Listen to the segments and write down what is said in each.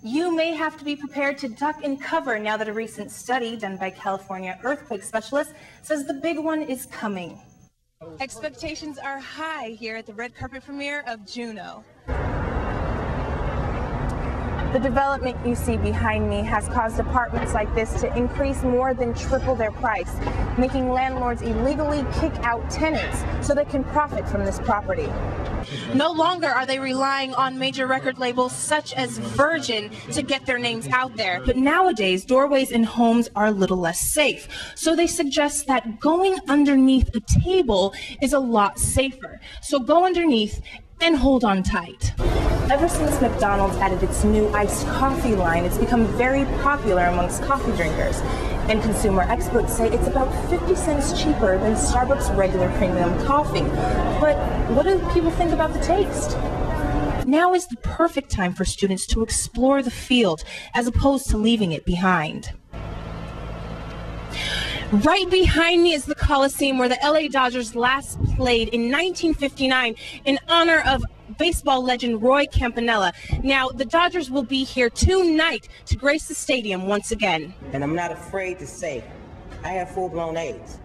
You may have to be prepared to duck and cover now that a recent study done by California earthquake specialists says the big one is coming. Expectations are high here at the red carpet premiere of Juno. The development you see behind me has caused apartments like this to increase more than triple their price, making landlords illegally kick out tenants so they can profit from this property. No longer are they relying on major record labels such as Virgin to get their names out there. But nowadays, doorways in homes are a little less safe. So they suggest that going underneath a table is a lot safer. So go underneath and hold on tight. Ever since McDonald's added its new iced coffee line, it's become very popular amongst coffee drinkers. And consumer experts say it's about 50 cents cheaper than Starbucks regular premium coffee. But what do people think about the taste? Now is the perfect time for students to explore the field as opposed to leaving it behind. Right behind me is the Coliseum where the LA Dodgers last played in 1959 in honor of baseball legend Roy Campanella. Now, the Dodgers will be here tonight to grace the stadium once again. And I'm not afraid to say, I have full-blown AIDS.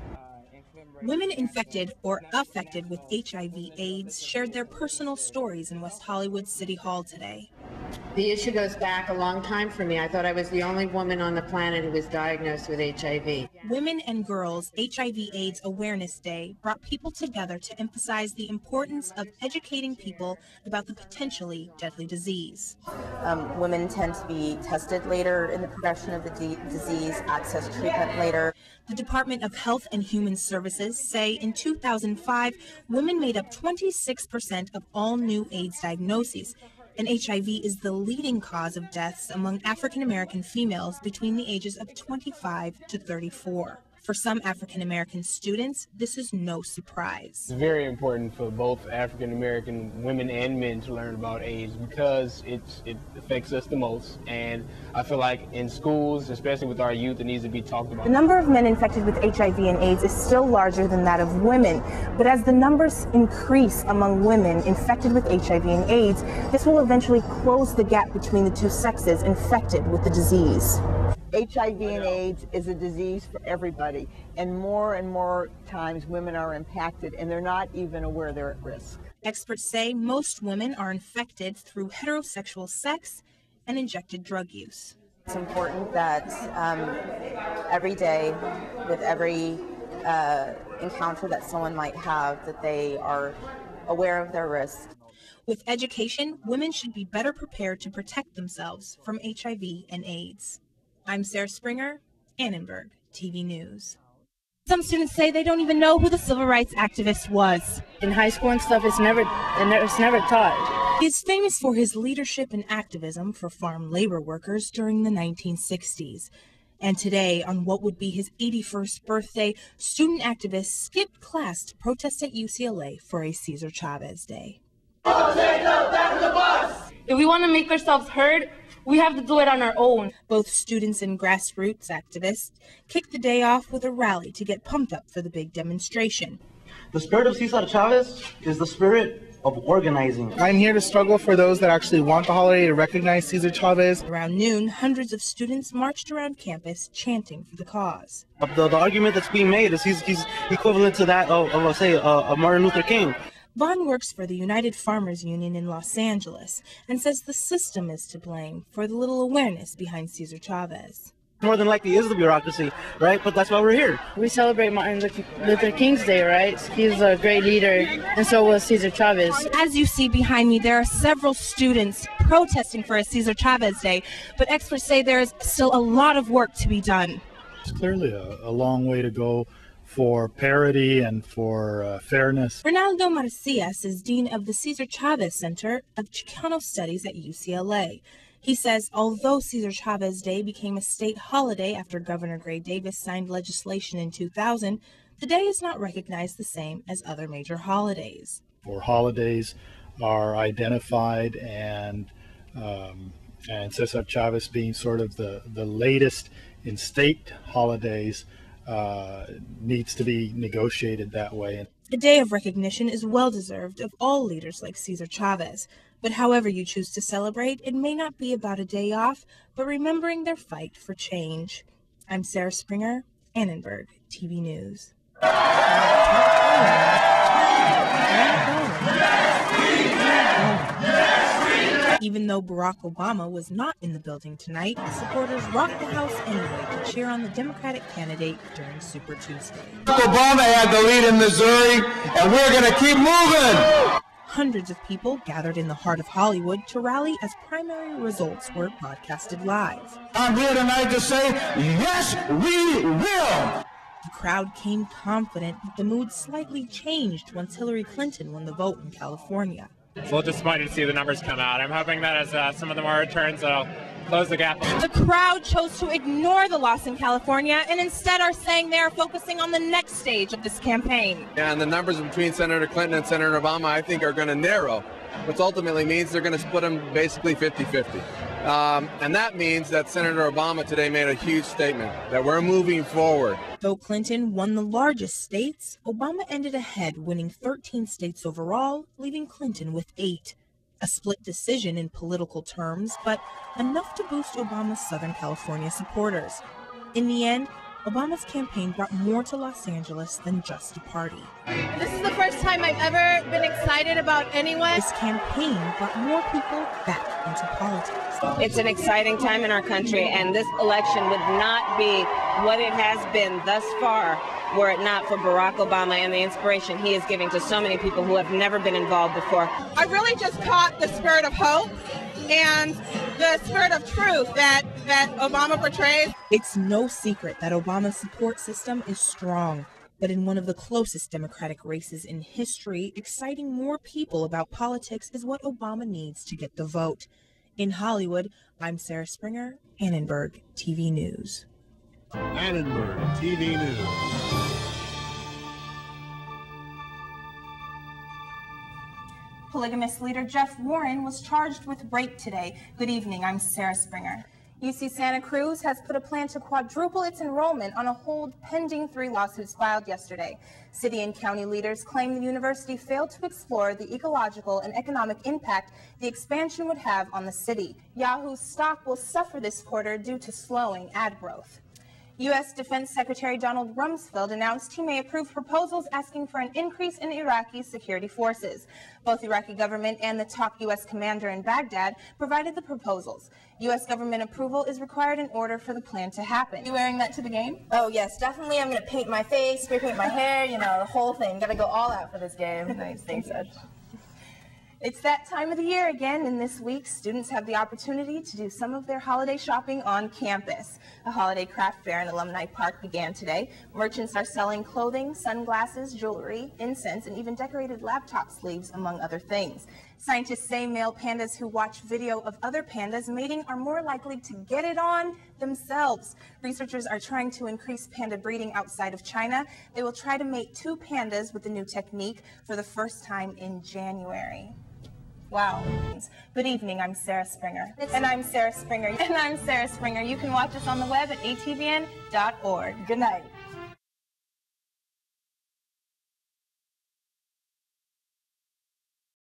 Women infected or affected with HIV/AIDS shared their personal stories in West Hollywood City Hall today. The issue goes back a long time for me. I thought I was the only woman on the planet who was diagnosed with HIV. Women and Girls HIV/AIDS Awareness Day brought people together to emphasize the importance of educating people about the potentially deadly disease. Women tend to be tested later in the progression of the disease, access treatment later. The Department of Health and Human Services say in 2005, women made up 26% of all new AIDS diagnoses. And HIV is the leading cause of deaths among African American females between the ages of 25 to 34. For some African American students, this is no surprise. It's very important for both African American women and men to learn about AIDS because it affects us the most. And I feel like in schools, especially with our youth, it needs to be talked about. The number of men infected with HIV and AIDS is still larger than that of women. But as the numbers increase among women infected with HIV and AIDS, this will eventually close the gap between the two sexes infected with the disease. HIV and AIDS is a disease for everybody, and more times women are impacted and they're not even aware they're at risk. Experts say most women are infected through heterosexual sex and injected drug use. It's important that every day, with every encounter that someone might have, that they are aware of their risks. With education, women should be better prepared to protect themselves from HIV and AIDS. I'm Sarah Springer, Annenberg TV News. Some students say they don't even know who the civil rights activist was. In high school and stuff, it's never taught. He's famous for his leadership and activism for farm labor workers during the 1960s. And today, on what would be his 81st birthday, student activists skipped class to protest at UCLA for a Cesar Chavez Day. If we want to make ourselves heard, we have to do it on our own. Both students and grassroots activists kicked the day off with a rally to get pumped up for the big demonstration. The spirit of Cesar Chavez is the spirit of organizing. I'm here to struggle for those that actually want the holiday to recognize Cesar Chavez. Around noon, hundreds of students marched around campus chanting for the cause. The argument that's being made is he's equivalent to that of Martin Luther King. Vaughn works for the United Farmers Union in Los Angeles and says the system is to blame for the little awareness behind Cesar Chavez. More than likely is the bureaucracy, right? But that's why we're here. We celebrate Martin Luther King's Day, right? He's a great leader, and so was Cesar Chavez. As you see behind me, there are several students protesting for a Cesar Chavez Day, but experts say there is still a lot of work to be done. It's clearly a long way to go for parity and for fairness. Ronaldo Marcias is Dean of the Cesar Chavez Center of Chicano Studies at UCLA. He says although Cesar Chavez Day became a state holiday after Governor Gray Davis signed legislation in 2000, the day is not recognized the same as other major holidays. For holidays are identified and Cesar Chavez being sort of the latest in state holidays needs to be negotiated that way. A day of recognition is well-deserved of all leaders like Cesar Chavez, but however you choose to celebrate, it may not be about a day off, but remembering their fight for change. I'm Sarah Springer, Annenberg TV News. Even though Barack Obama was not in the building tonight, supporters rocked the House anyway to cheer on the Democratic candidate during Super Tuesday. Obama had the lead in Missouri, and we're going to keep moving. Hundreds of people gathered in the heart of Hollywood to rally as primary results were broadcasted live. I'm here tonight to say, yes, we will. The crowd came confident, but the mood slightly changed once Hillary Clinton won the vote in California. It's a little disappointed to see the numbers come out. I'm hoping that as some of the more returns, that'll close the gap. The crowd chose to ignore the loss in California and instead are saying they are focusing on the next stage of this campaign. And the numbers between Senator Clinton and Senator Obama, I think, are going to narrow, which ultimately means they're going to split them basically 50-50. And that means that Senator Obama today made a huge statement that we're moving forward. Though Clinton won the largest states, Obama ended ahead, winning 13 states overall, leaving Clinton with 8. A split decision in political terms, but enough to boost Obama's Southern California supporters. In the end, Obama's campaign brought more to Los Angeles than just a party. This is the first time I've ever been excited about anyone. This campaign brought more people back into politics. It's an exciting time in our country, and this election would not be what it has been thus far were it not for Barack Obama and the inspiration he is giving to so many people who have never been involved before. I really just caught the spirit of hope and the spirit of truth that Obama portrays. It's no secret that Obama's support system is strong, but in one of the closest Democratic races in history, exciting more people about politics is what Obama needs to get the vote. In Hollywood, I'm Sarah Springer, Annenberg TV News. Annenberg TV News. Polygamist leader Jeff Warren was charged with rape today. Good evening, I'm Sarah Springer. UC Santa Cruz has put a plan to quadruple its enrollment on a hold pending 3 lawsuits filed yesterday. City and county leaders claim the university failed to explore the ecological and economic impact the expansion would have on the city. Yahoo's stock will suffer this quarter due to slowing ad growth. U.S. Defense Secretary Donald Rumsfeld announced he may approve proposals asking for an increase in Iraqi security forces. Both the Iraqi government and the top U.S. commander in Baghdad provided the proposals. U.S. government approval is required in order for the plan to happen. You wearing that to the game? Oh, yes, definitely. I'm going to paint my face, spray paint my hair, you know, the whole thing. Got to go all out for this game. Nice, thanks, Ed. It's that time of the year again, and this week, students have the opportunity to do some of their holiday shopping on campus. A holiday craft fair in Alumni Park began today. Merchants are selling clothing, sunglasses, jewelry, incense, and even decorated laptop sleeves, among other things. Scientists say male pandas who watch video of other pandas mating are more likely to get it on themselves. Researchers are trying to increase panda breeding outside of China. They will try to mate 2 pandas with the new technique for the first time in January. Wow. Good evening, I'm Sarah Springer. And I'm Sarah Springer. And I'm Sarah Springer. You can watch us on the web at atvn.org. Good night.